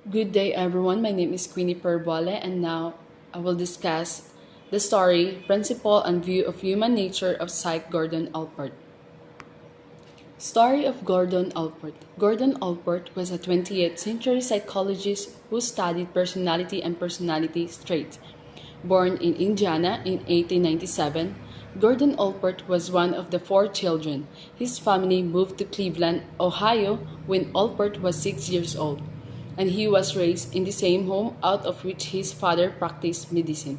Good day, everyone. My name is Queenie Perbole, and now I will discuss the story, principle, and view of human nature of Psych Gordon Allport. Story of Gordon Allport. Gordon Allport was a 20th century psychologist who studied personality and personality traits. Born in Indiana in 1897, Gordon Allport was one of the four children. His family moved to Cleveland, Ohio when Allport was 6 years old, and he was raised in the same home out of which his father practiced medicine.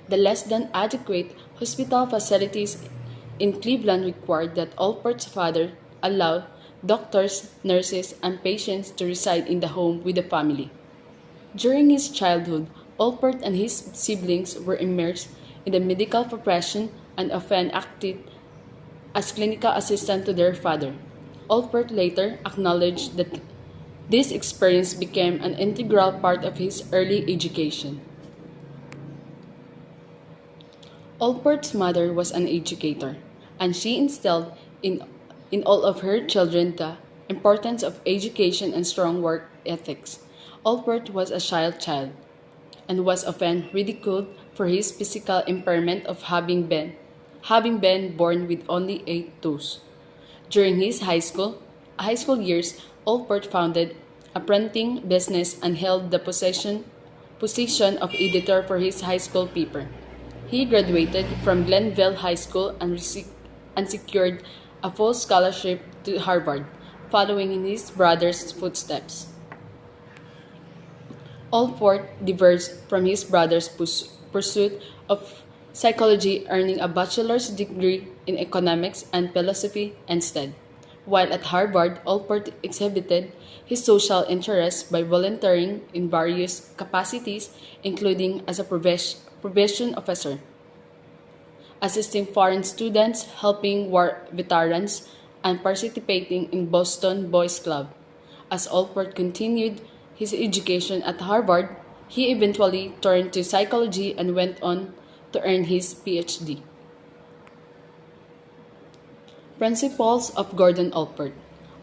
The less than adequate hospital facilities in Cleveland required that Allport's father allow doctors, nurses, and patients to reside in the home with the family. During his childhood, Allport and his siblings were immersed in the medical profession and often acted as clinical assistant to their father. Allport later acknowledged that this experience became an integral part of his early education. Allport's mother was an educator, and she instilled in all of her children the importance of education and strong work ethics. Allport was a shy child and was often ridiculed for his physical impairment of having been born with only 8 toes. During his high school years, Allport founded a printing business and held the position of editor for his high school paper. He graduated from Glenville High School and secured a full scholarship to Harvard, following in his brother's footsteps. Allport diverged from his brother's pursuit of psychology, earning a bachelor's degree in economics and philosophy instead. While at Harvard, Allport exhibited his social interests by volunteering in various capacities, including as a probation officer, assisting foreign students, helping war veterans, and participating in Boston Boys Club. As Allport continued his education at Harvard, he eventually turned to psychology and went on to earn his PhD. Principles of Gordon Allport.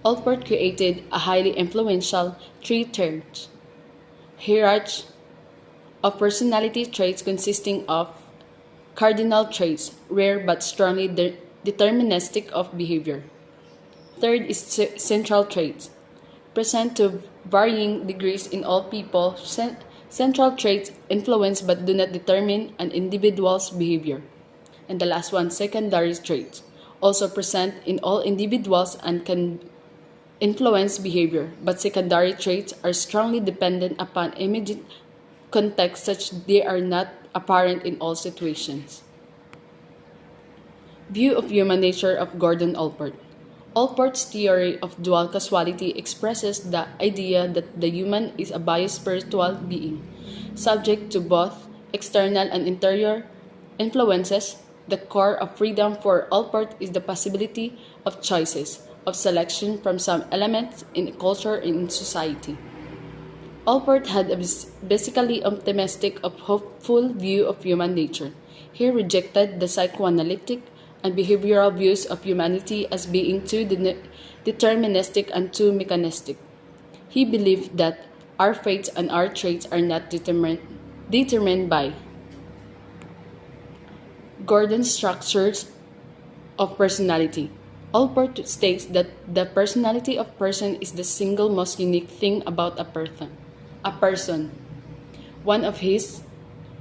Allport created a highly influential three-tiered hierarchy of personality traits consisting of cardinal traits, rare but strongly deterministic of behavior. Third is central traits, present to varying degrees in all people. Central traits influence but do not determine an individual's behavior. And the last one, secondary traits, also present in all individuals and can influence behavior, but secondary traits are strongly dependent upon immediate context such they are not apparent in all situations. View of human nature of Gordon Allport. Allport's theory of dual causality expresses the idea that the human is a biospiritual being, subject to both external and interior influences. The core of freedom for Allport is the possibility of choices, of selection from some elements in culture and in society. Allport had a basically optimistic and hopeful view of human nature. He rejected the psychoanalytic and behavioral views of humanity as being too deterministic and too mechanistic. He believed that our fates and our traits are not determined by Gordon's structures of personality. Allport states that the personality of person is the single most unique thing about a person. One of his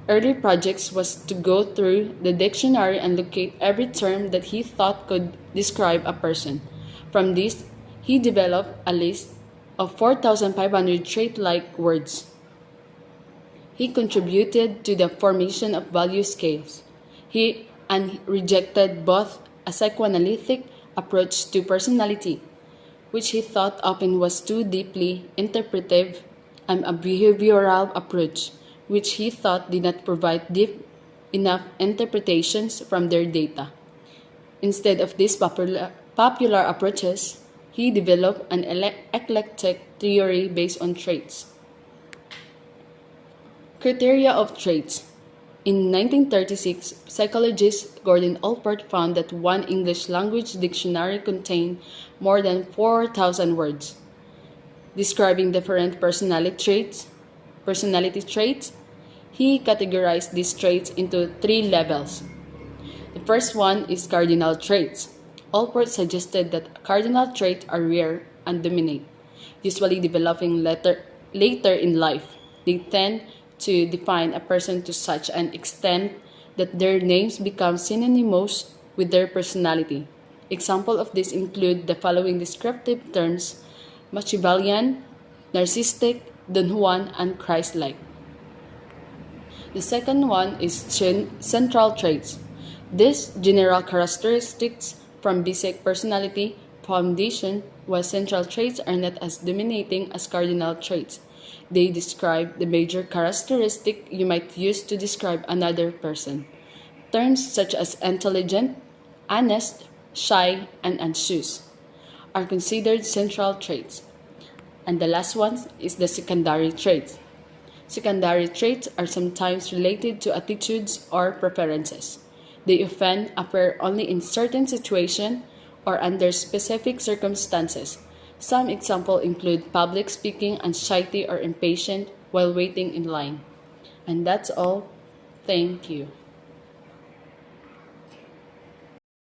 early projects was to go through the dictionary and locate every term that he thought could describe a person. From this, he developed a list of 4,500 trait-like words. He contributed to the formation of value scales. He rejected both a psychoanalytic approach to personality, which he thought often was too deeply interpretive, and a behavioral approach, which he thought did not provide deep enough interpretations from their data. Instead of these popular approaches, he developed an eclectic theory based on traits. Criteria of traits. In 1936, psychologist Gordon Allport found that one English language dictionary contained more than 4,000 words. describing different personality traits. He categorized these traits into 3 levels. The first one is cardinal traits. Allport suggested that cardinal traits are rare and dominate, usually developing later in life. They tend to define a person to such an extent that their names become synonymous with their personality. Examples of this include the following descriptive terms: Machiavellian, narcissistic, Don Juan, and Christ-like. The second one is central traits. These general characteristics from basic personality foundation, while central traits are not as dominating as cardinal traits. They describe the major characteristic you might use to describe another person. Terms such as intelligent, honest, shy, and anxious are considered central traits. And the last one is the secondary traits. Secondary traits are sometimes related to attitudes or preferences. They often appear only in certain situations or under specific circumstances. Some examples include public speaking, anxiety, or impatient while waiting in line. And that's all. Thank you.